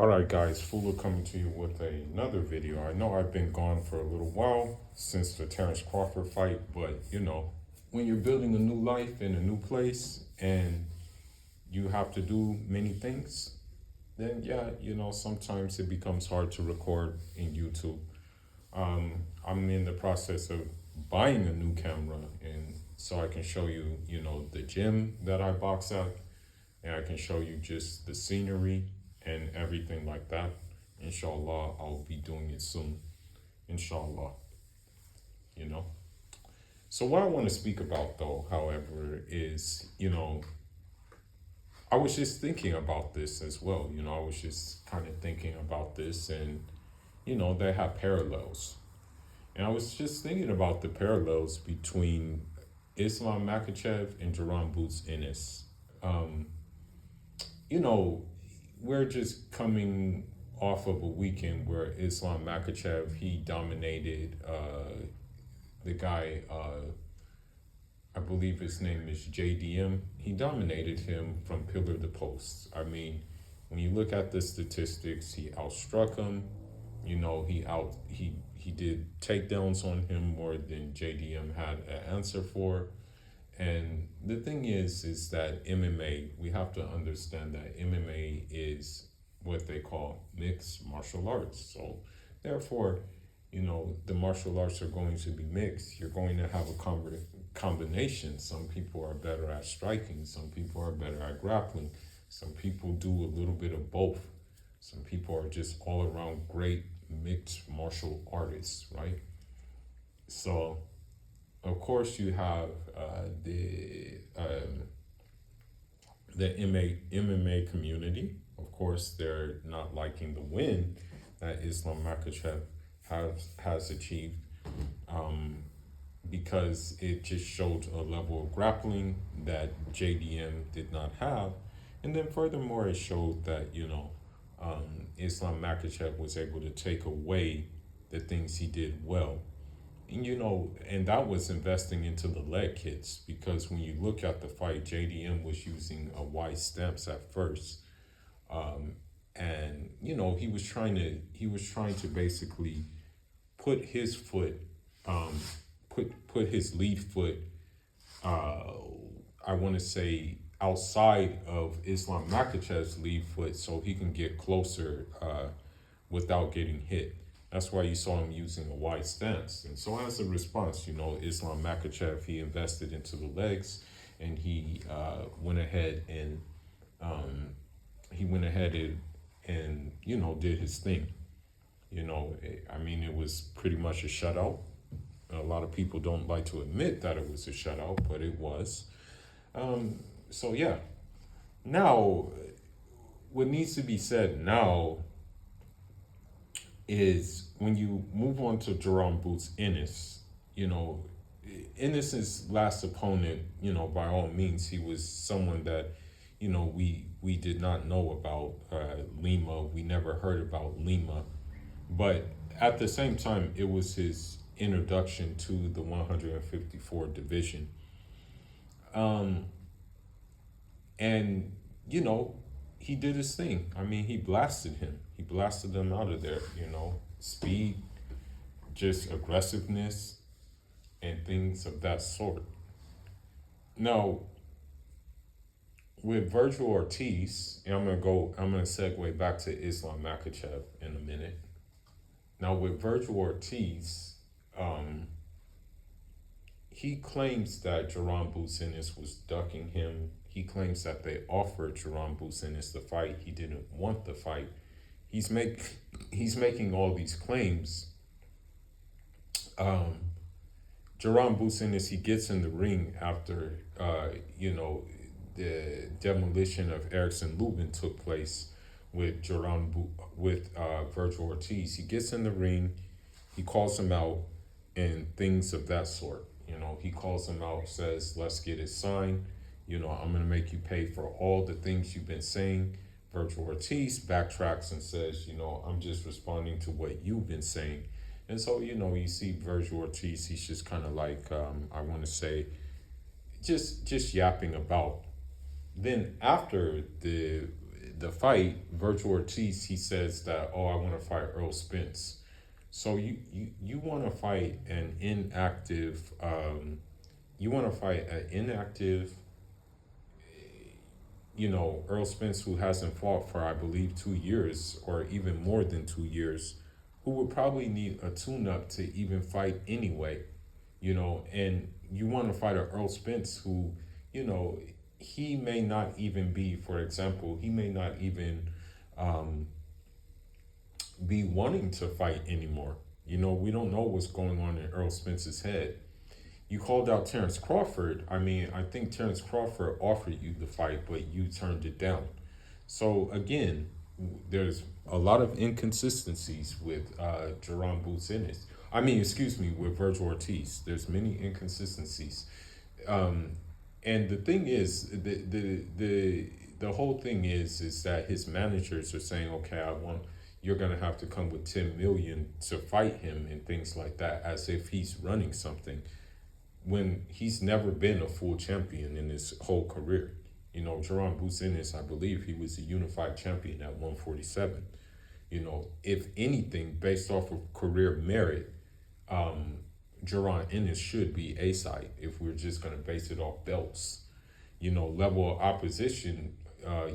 All right, guys, Fuller coming to you with another video. I know I've been gone for a little while since the Terrence Crawford fight, but when you're building a new life in a new place and you have to do many things, then yeah, sometimes it becomes hard to record in YouTube. I'm in the process of buying a new camera, and so I can show you, the gym that I box at, and I can show you just the scenery and everything like that. Inshallah, I'll be doing it soon. Inshallah, you know. So what I want to speak about though, however, is, I was just thinking about this as well. I was just kind of thinking about this and, they have parallels. And I was just thinking about the parallels between Islam Makachev and Jaron Ennis. Um, we're just coming off of a weekend where Islam Makachev, he dominated the guy, I believe his name is JDM. He dominated him from pillar to post. I mean, when you look at the statistics, he outstruck him. He did takedowns on him more than JDM had an answer for. And the thing is that MMA, we have to understand that MMA is what they call mixed martial arts. So therefore, the martial arts are going to be mixed. You're going to have a combination. Some people are better at striking. Some people are better at grappling. Some people do a little bit of both. Some people are just all around great mixed martial artists, right? So of course, you have the MMA community. Of course, they're not liking the win that Islam Makachev has achieved, because it just showed a level of grappling that JDM did not have. And then furthermore, it showed that, Islam Makachev was able to take away the things he did well. And that was investing into the leg kicks, because when you look at the fight, JDM was using a wide stance at first. And he was trying to basically put his foot, put his lead foot, I want to say outside of Islam Makachev's lead foot, so he can get closer without getting hit. That's why you saw him using a wide stance. And so as a response, Islam Makachev, he invested into the legs, and he went ahead and did his thing. It was pretty much a shutout. A lot of people don't like to admit that it was a shutout, but it was. So yeah. Now, what needs to be said now is when you move on to Jaron Ennis, Ennis's last opponent, by all means, he was someone that, we did not know about, Lima. We never heard about Lima. But at the same time, it was his introduction to the 154 division. And, he did his thing. He blasted him. He blasted him out of there, speed, just aggressiveness, and things of that sort. Now, with Virgil Ortiz, and I'm gonna segue back to Islam Makachev in a minute. Now, with Virgil Ortiz, he claims that Jaron Ennis was ducking him. He claims that they offered Jaron Ennis the fight. He didn't want the fight. He's making all these claims. Jaron Ennis, he gets in the ring after the demolition of Erickson Lubin took place with Virgil Ortiz. He gets in the ring, he calls him out, and things of that sort. He calls him out, says, "Let's get it signed. I'm gonna make you pay for all the things you've been saying." Virgil Ortiz backtracks and says, "I'm just responding to what you've been saying." And so, you see Virgil Ortiz, he's just kind of like, I want to say, just yapping about. Then after the fight, Virgil Ortiz, he says that, oh, I want to fight Earl Spence. So you want to fight an inactive, you want to fight an inactive, Earl Spence, who hasn't fought for, I believe, 2 years or even more than 2 years, who would probably need a tune-up to even fight anyway, and you want to fight a Earl Spence who, he may not even be, for example, he may not even be wanting to fight anymore. We don't know what's going on in Earl Spence's head. You called out Terrence Crawford. I mean, I think Terrence Crawford offered you the fight, but you turned it down. So again, there's a lot of inconsistencies with Jaron Ennis. With Virgil Ortiz. There's many inconsistencies. And the thing is, the whole thing is that his managers are saying, okay, you're gonna have to come with 10 million to fight him and things like that, as if he's running something, when he's never been a full champion in his whole career. Jaron Ennis, I believe he was a unified champion at 147. If anything, based off of career merit, Jaron Ennis should be A-side if we're just going to base it off belts. Level of opposition,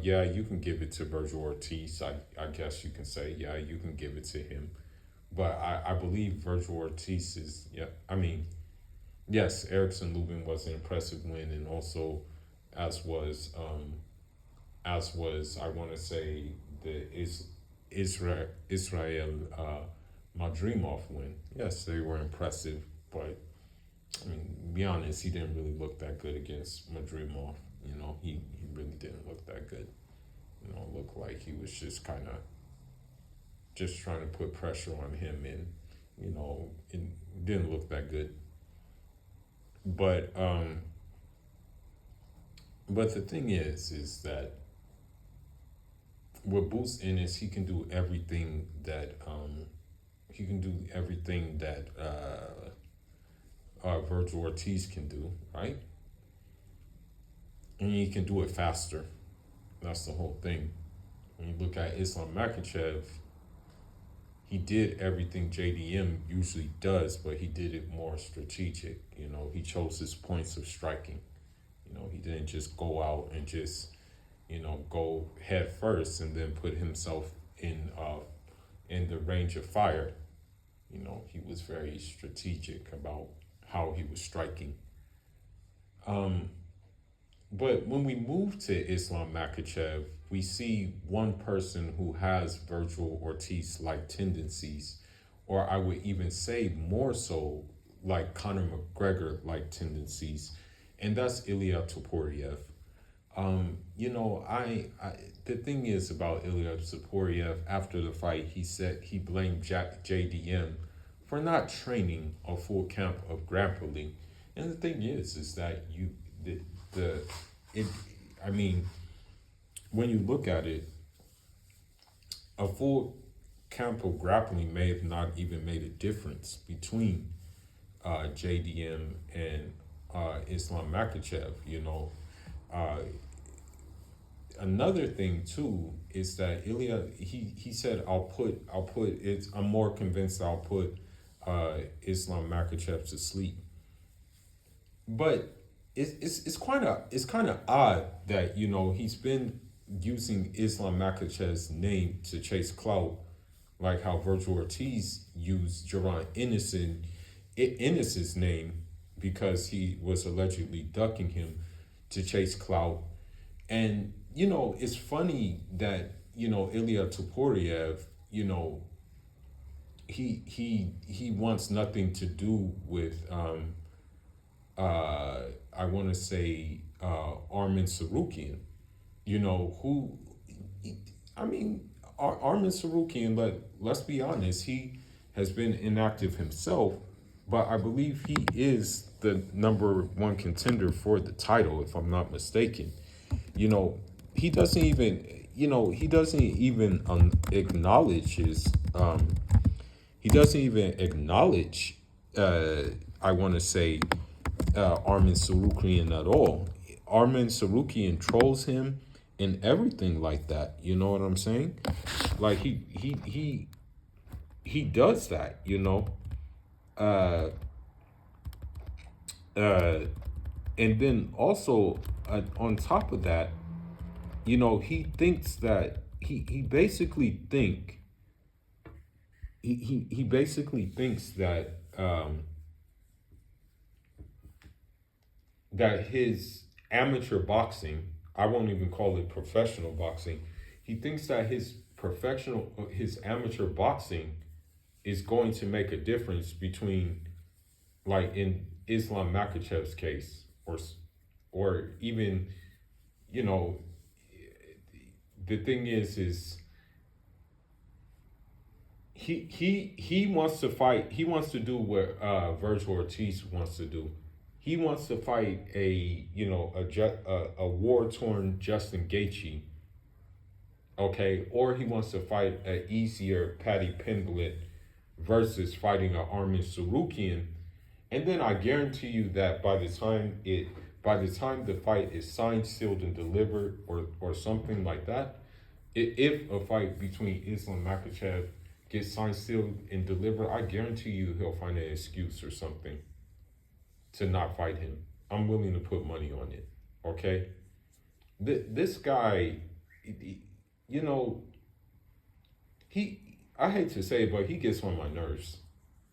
you can give it to Virgil Ortiz. I guess you can say, you can give it to him. But I believe Virgil Ortiz is, yes, Erickson Lubin was an impressive win, and also as was I want to say the Israel Madrimov win. Yes, they were impressive, but to be honest, he didn't really look that good against Madrimov. He really didn't look that good. It looked like he was just kind of just trying to put pressure on him, and it didn't look that good. But the thing is that with Boots Ennis, he can do everything that Virgil Ortiz can do, right? And he can do it faster. That's the whole thing. When you look at Islam Makachev, he did everything JDM usually does, but he did it more strategic. He chose his points of striking. He didn't just go out and just, go head first and then put himself in the range of fire. He was very strategic about how he was striking. But when we move to Islam Makachev, we see one person who has Virgil Ortiz-like tendencies, or I would even say more so like Conor McGregor-like tendencies, and that's Ilya Topuria. The thing is about Ilya Topuria, after the fight, he said he blamed JDM for not training a full camp of grappling. And the thing is that when you look at it, a full camp of grappling may have not even made a difference between JDM and Islam Makachev. Another thing too is that Ilya, he said, I'm more convinced I'll put Islam Makachev to sleep. But it's kind of odd that he's been using Islam Makachev's name to chase clout, like how Virgil Ortiz used Jaron Ennis's name because he was allegedly ducking him to chase clout. And it's funny that Ilya Topuria, he wants nothing to do with I want to say Arman Sarukian, Arman Sarukian, let's be honest, he has been inactive himself, but I believe he is the number one contender for the title, if I'm not mistaken. He doesn't even acknowledge his, he doesn't even acknowledge, I want to say, Arman Sarukian at all. Arman Sarukian trolls him and everything like that. You know what I'm saying? Like he does that, you know. Uh uh and then also on top of that, you know, he thinks that he basically he basically thinks that that his amateur boxing, I won't even call it professional boxing, he thinks that his amateur boxing is going to make a difference between, like in Islam Makachev's case, or even, you know, the thing is he wants to fight. He wants to do what Virgil Ortiz wants to do. He wants to fight a, you know, a war torn Justin Gaethje, okay, or he wants to fight an easier Paddy Pimblett versus fighting an Armin Sarukian. And then I guarantee you that by the time the fight is signed, sealed, and delivered, or something like that, if a fight between Islam Makachev gets signed, sealed, and delivered, I guarantee you he'll find an excuse or something to not fight him. I'm willing to put money on it. Okay, this guy, you know, I hate to say it, but he gets on my nerves.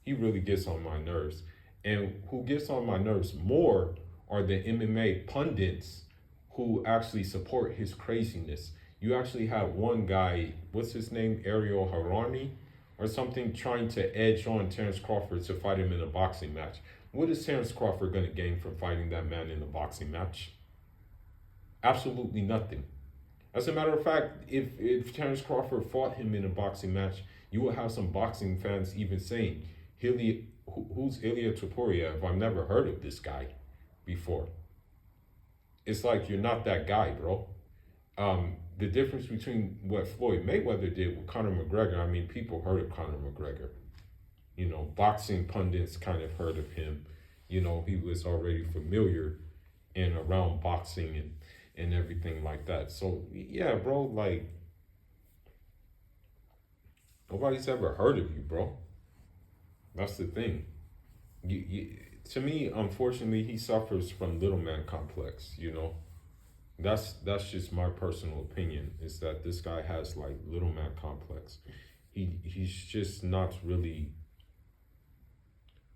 He really gets on my nerves. And who gets on my nerves more are the MMA pundits who actually support his craziness. You actually have one guy, what's his name, Ariel Harani or something, trying to edge on Terrence Crawford to fight him in a boxing match. What is Terrence Crawford going to gain from fighting that man in a boxing match? Absolutely nothing. As a matter of fact, if Terrence Crawford fought him in a boxing match, you will have some boxing fans even saying, who's Ilya Topuria? I've never heard of this guy before. It's like, you're not that guy, bro. The difference between what Floyd Mayweather did with Conor McGregor, I mean, people heard of Conor McGregor. You know, boxing pundits kind of heard of him. You know, he was already familiar and around boxing and everything like that. So, yeah, bro, like, nobody's ever heard of you, bro. That's the thing. To me, unfortunately, he suffers from little man complex, you know. That's just my personal opinion, is that this guy has like little man complex. He's just not really,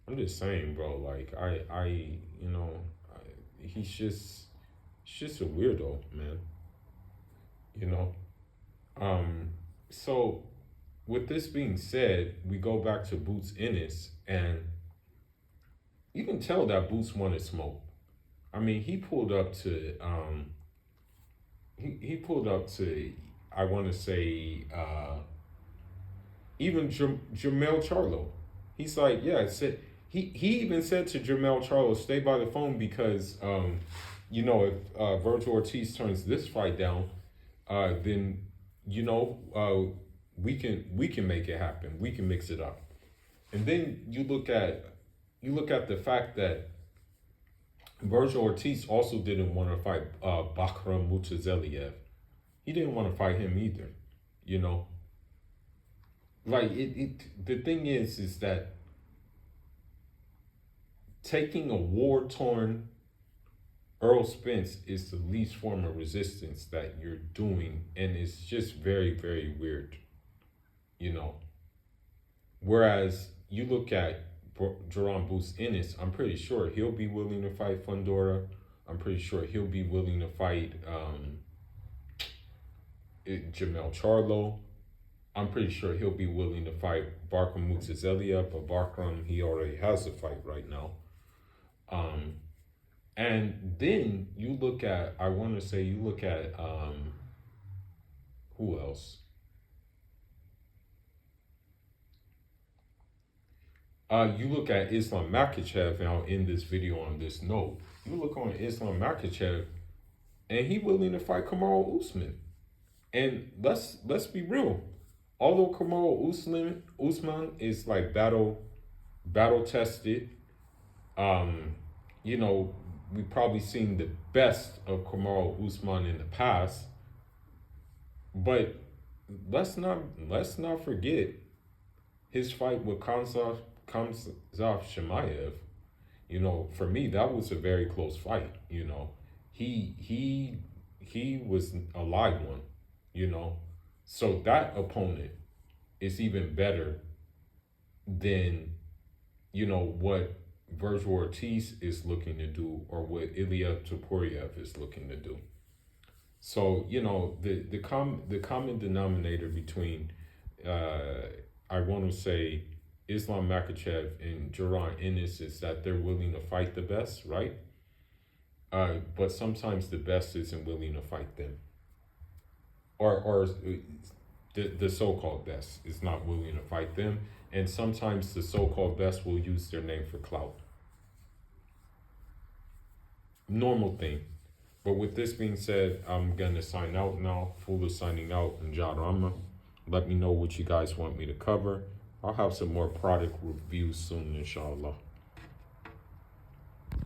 I'm just saying, bro, like you know, he's just a weirdo, man. You know? So with this being said, we go back to Boots Ennis, and you can tell that Boots wanted smoke. I mean, he pulled up to he pulled up to, I want to say, even Jamel Charlo. He's like, yeah, said he even said to Jamel Charlo, stay by the phone because you know, if Virgil Ortiz turns this fight down, then you know, we can make it happen. We can mix it up. And then you look at the fact that Virgil Ortiz also didn't want to fight Bakram Mutazeliev. He didn't want to fight him either. You know, like the thing is that taking a war torn Earl Spence is the least form of resistance that you're doing, and it's just very, very weird, you know. Whereas you look at Jaron Boots Ennis, I'm pretty sure he'll be willing to fight Fundora. I'm pretty sure he'll be willing to fight Jamel Charlo. I'm pretty sure he'll be willing to fight Barkram Mutazelia, but Barkram, he already has a fight right now. And then you look at, I want to say, you look at, who else? You look at Islam Makachev, and I'll end this video on this note. You look on Islam Makachev, and he willing to fight Kamaru Usman. And let's be real. Although Kamaru Usman is like battle tested, you know, we've probably seen the best of Kamaru Usman in the past, But let's not forget his fight with Kamzat Shemaev. You know, for me, that was a very close fight. You know, he was a live one. You know, so that opponent is even better than what Virgil Ortiz is looking to do or what Ilya Topuria is looking to do. So the common denominator between I want to say Islam Makachev and Jaron Ennis is that they're willing to fight the best, right? But sometimes the best isn't willing to fight them, or the so-called best is not willing to fight them, and sometimes the so-called best will use their name for clout. Normal thing. But with this being said, I'm gonna sign out now. Full signing out, and Jarama. Let me know what you guys want me to cover. I'll have some more product reviews soon, inshallah.